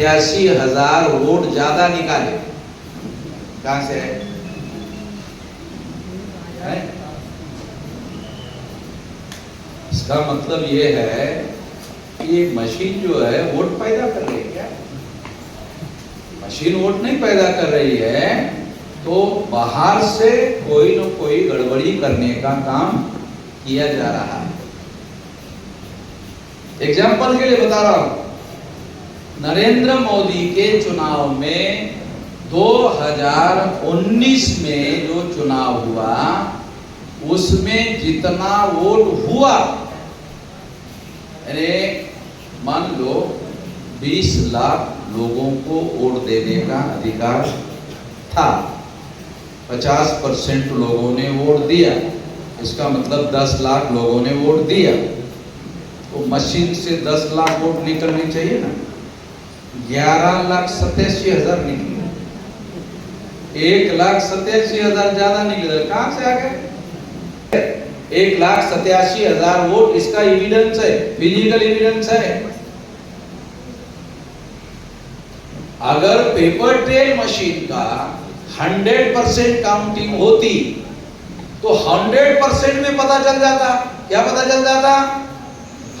87,000 vote ज्यादा निकाले। कहां से है? इसका मतलब ये है कि ये मशीन जो है वोट पैदा कर रही है। क्या मशीन वोट नहीं पैदा कर रही है, तो बाहर से कोई न कोई गड़बड़ी करने का काम किया जा रहा है। एग्जाम्पल के लिए बता रहा हूं, नरेंद्र मोदी के चुनाव में 2019 में जो चुनाव हुआ उसमें जितना वोट हुआ, यानी मान लो 20 लाख लोगों को वोट देने का अधिकार था, 50% लोगों ने वोट दिया, इसका मतलब 10 लाख लोगों ने वोट दिया, तो मशीन से 10 लाख वोट निकलने चाहिए ना। 11,87,000 निकले, 1,87,000 ज्यादा निकले। कहां से आ गए? 1,87,000 वोट। इसका एविडेंस है, फिजिकल एविडेंस है। अगर पेपर ट्रेल मशीन का 100% काउंटिंग होती तो 100% में पता चल जाता। क्या पता चल जाता?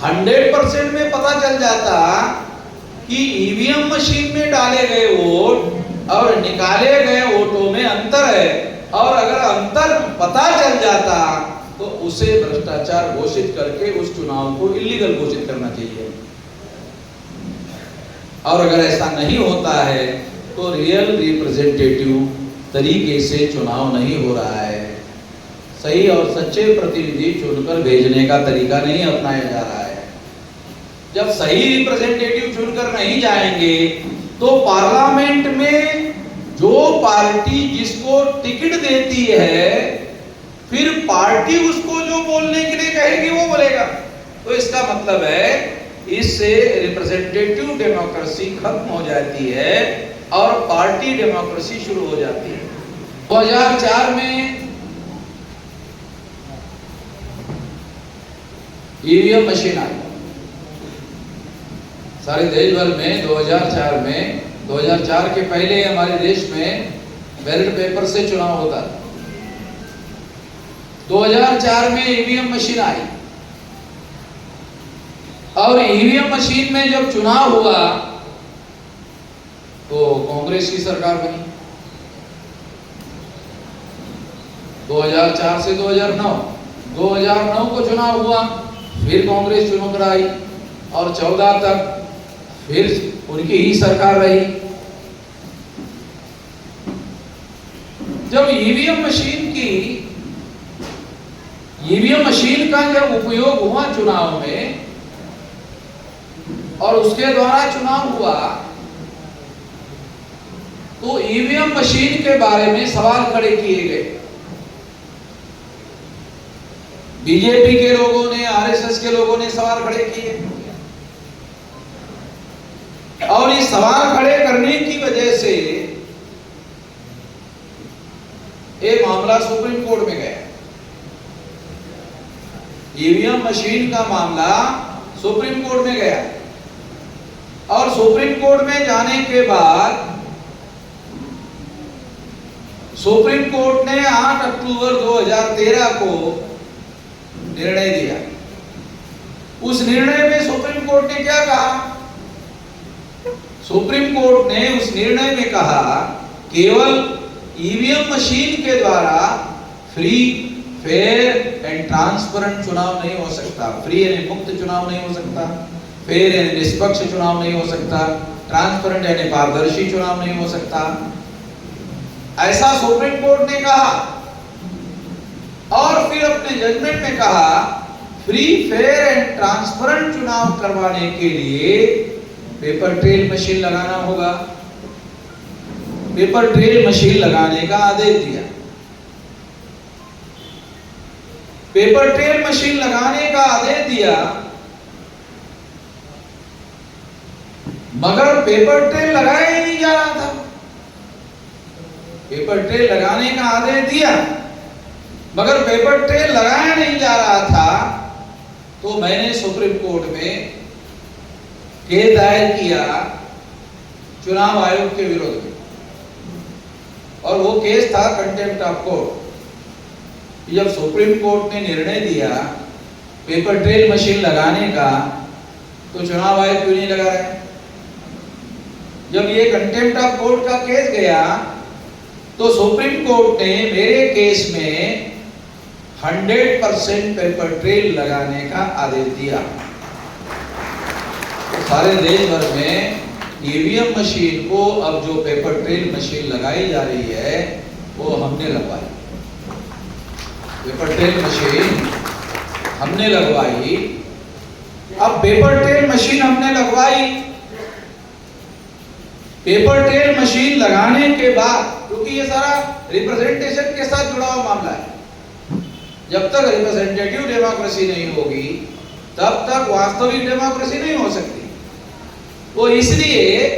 100% में पता चल जाता कि ईवीएम मशीन में डाले गए वोट और निकाले गए वोटों में अंतर है, और अगर अंतर पता चल जाता तो उसे भ्रष्टाचार घोषित करके उस चुनाव को इलीगल घोषित करना चाहिए। और अगर ऐसा नहीं होता है तो रियल रिप्रेजेंटेटिव तरीके से चुनाव नहीं हो रहा है, सही और सच्चे प्रतिनिधि चुनकर भेजने का तरीका नहीं अपनाया जा रहा है। जब सही रिप्रेजेंटेटिव चुनकर नहीं जाएंगे तो पार्लियामेंट में जो पार्टी जिसको टिकट देती है, फिर पार्टी उसको जो बोलने के लिए कहेगी वो बोलेगा। तो इसका मतलब है इससे रिप्रेजेंटेटिव डेमोक्रेसी खत्म हो जाती है और पार्टी डेमोक्रेसी शुरू हो जाती है। 2004 में ईवीएम मशीन आई सारे देश भर में। 2004 के पहले हमारे देश में बैलेट पेपर से चुनाव होता था। 2004 में ईवीएम मशीन आई और ईवीएम मशीन में जब चुनाव हुआ तो कांग्रेस की सरकार बनी। 2004 से 2009 को चुनाव हुआ, फिर कांग्रेस चुनकर आई और 14 तक फिर उनकी ही सरकार रही। जब ईवीएम मशीन का जब उपयोग हुआ चुनाव में और उसके द्वारा चुनाव हुआ, तो ईवीएम मशीन के बारे में सवाल खड़े किए गए। बीजेपी के लोगों ने, आरएसएस के लोगों ने सवाल खड़े किए और ये सवाल खड़े करने की वजह से ये मामला सुप्रीम कोर्ट में गया। ईवीएम मशीन का मामला सुप्रीम कोर्ट में गया और सुप्रीम कोर्ट में जाने के बाद सुप्रीम कोर्ट ने 8 अक्टूबर 2013 को निर्णय दिया। उस निर्णय में सुप्रीम कोर्ट ने क्या कहा? सुप्रीम कोर्ट ने उस निर्णय में कहा केवल ईवीएम मशीन के द्वारा फ्री, फेयर एंड ट्रांसपेरेंट चुनाव नहीं हो सकता। फ्री यानी मुक्त चुनाव नहीं हो सकता, फेयर यानी निष्पक्ष चुनाव नहीं हो सकता, ट्रांसपेरेंट यानी पारदर्शी चुनाव नहीं हो सकता, ऐसा सुप्रीम कोर्ट ने कहा। और फिर अपने जजमेंट में कहा फ्री, फेयर एंड ट्रांसपेरेंट चुनाव करवाने के लिए पेपर ट्रेल मशीन लगाना होगा। पेपर ट्रेल मशीन लगाने का आदेश दिया। पेपर ट्रेल मशीन लगाने का आदेश दिया, मगर पेपर ट्रेल लगाया ही नहीं जा रहा था। पेपर ट्रेल लगाने का आदेश दिया मगर पेपर ट्रेल लगाया नहीं जा रहा था। तो मैंने सुप्रीम कोर्ट में केस दायर किया चुनाव आयोग के विरोध में, और वो केस था कंटेम्प्ट ऑफ कोर्ट। जब सुप्रीम कोर्ट ने निर्णय दिया पेपर ट्रेल मशीन लगाने का, तो चुनाव आयोग क्यों नहीं लगा रहा है? जब ये कंटेम्प्ट ऑफ कोर्ट का केस गया, तो सुप्रीम कोर्ट ने मेरे केस में 100% पेपर ट्रेल लगाने का आदेश दिया। तो सारे देश भर में ईवीएम मशीन को अब जो पेपर ट्रेल मशीन लगाई जा रही है वो हमने लगवाई। पेपर ट्रेल मशीन हमने लगवाई। अब पेपर ट्रेल मशीन हमने लगवाई, पेपर ट्रेल मशीन लगाने के बाद, क्योंकि ये सारा रिप्रेजेंटेशन के साथ जुड़ा हुआ मामला है, जब तक रिप्रेजेंटेटिव डेमोक्रेसी नहीं होगी तब तक वास्तविक डेमोक्रेसी नहीं हो सकती। वो इसलिए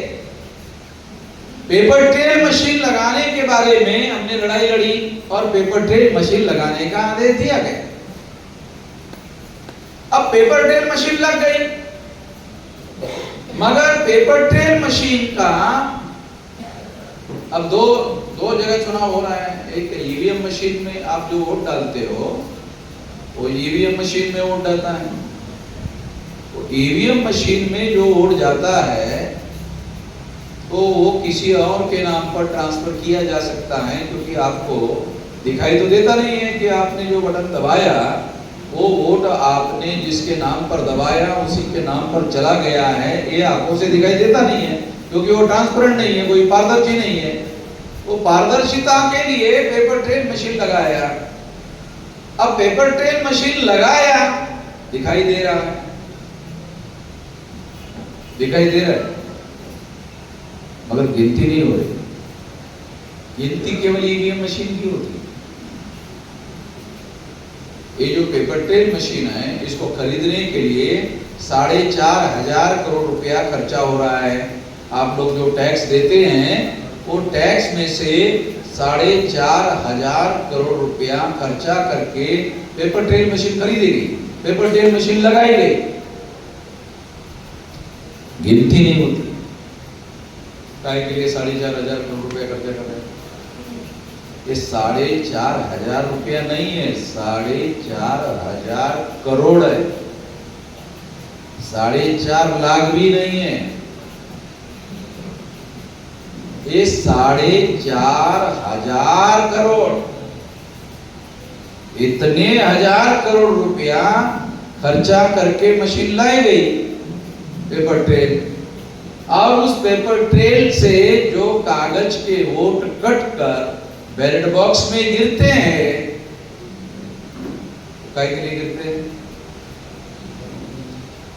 पेपर ट्रेल मशीन लगाने के बारे में हमने लड़ाई लड़ी और पेपर ट्रेल मशीन लगाने का आदेश दिया गया। अब पेपर ट्रेल मशीन लग गई, मगर पेपर ट्रेल मशीन का अब दो जगह चुनाव हो रहा है। एक ईवीएम मशीन में आप जो वोट डालते हो वो ईवीएम मशीन में वोट डालता है, तो ईवीएम मशीन में जो वोट जाता है तो वो किसी और के नाम पर ट्रांसफर किया जा सकता है, क्योंकि आपको दिखाई तो देता नहीं है कि आपने जो बटन दबाया वो वोट आपने जिसके नाम पर दबाया उसी के नाम पर चला गया है, ये आंखों से दिखाई देता नहीं है, क्योंकि वो ट्रांसपेरेंट नहीं है, कोई पारदर्शी नहीं है। वो पारदर्शिता के लिए पेपर ट्रेल मशीन लगाया। अब पेपर ट्रेल मशीन लगाया, दिखाई दे रहा है, दिखाई दे रहा है, मगर गिनती नहीं हो रही। गिनती केवल ईवीएम मशीन की होती है। ये जो पेपर ट्रेल मशीन है, इसको खरीदने के लिए 4,500 करोड़ रुपया खर्चा हो रहा है। आप लोग जो टैक्स देते हैं वो टैक्स में से 4,500 करोड़ रुपया खर्चा करके पेपर ट्रेल मशीन खरीदी गई, पेपर ट्रेल मशीन लगाई गई। गिनती नहीं होती, काय के लिए 4,500 करोड़ रुपया खर्चा कर रहे हैं। ये 4,500 रुपया नहीं है, 4,500 करोड़ है, 4.5 लाख भी नहीं है, ये 4,500 करोड़, इतने 1000 करोड़ रुपया खर्चा करके मशीन लाई गई पेपर ट्रेल। और उस पेपर ट्रेल से जो कागज के वोट कट कर बैलेट बॉक्स में गिरते हैं, काय के लिए गिरते हैं?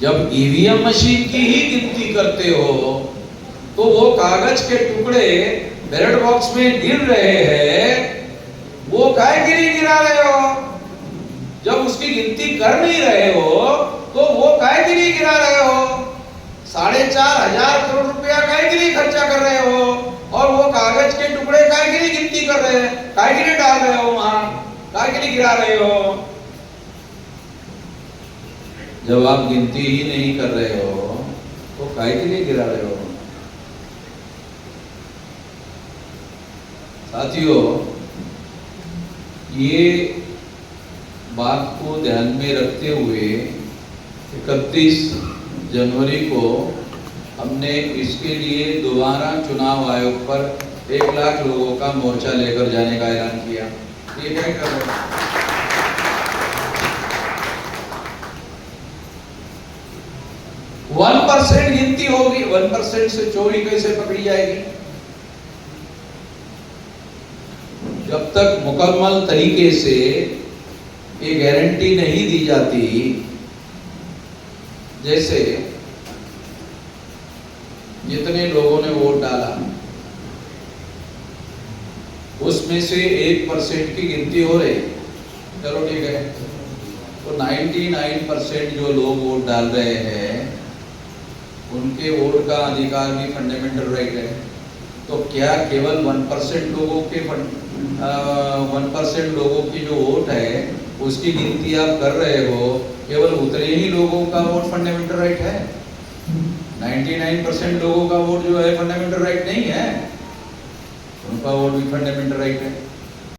जब ईवीएम मशीन की ही गिनती करते हो तो वो कागज के टुकड़े बैलेट बॉक्स में गिर रहे हैं, वो काय के लिए गिरा रहे हो? जब उसकी गिनती कर नहीं रहे हो तो वो काय के लिए गिरा रहे हो? 4,500 करोड़ रुपया काय के लिए खर्चा कर रहे हो? और वो कागज के टुकड़े काय के लिए गिनती कर रहे हैं, काय के लिए डाल रहे हो वहां, काय के लिए गिरा रहे हो? जब आप गिनती ही नहीं कर रहे हो तो काय के लिए गिरा रहे हो? साथियों, ये बात को ध्यान में रखते हुए 31 जनवरी को हमने इसके लिए दोबारा चुनाव आयोग पर 1 लाख लोगों का मोर्चा लेकर जाने का ऐलान किया। ये क्या कर रहे हैं? 1% गिनती होगी, 1% से चोरी कैसे पकड़ी जाएगी? जब तक मुकम्मल तरीके से ये गारंटी नहीं दी जाती, जैसे जितने लोगों ने वोट डाला उसमें से 1% की गिनती हो रही, चलो ठीक है, तो 99% जो लोग वोट डाल रहे हैं उनके वोट का अधिकार भी फंडामेंटल राइट है। तो क्या केवल 1% लोगों के 1% लोगों की जो वोट है उसकी गिनती आप कर रहे हो, केवल उतने ही लोगों का वोट फंडामेंटल राइट है? 99% लोगों का वोट जो है फंडामेंटल राइट नहीं है, उनका वोट भी फंडामेंटल राइट है।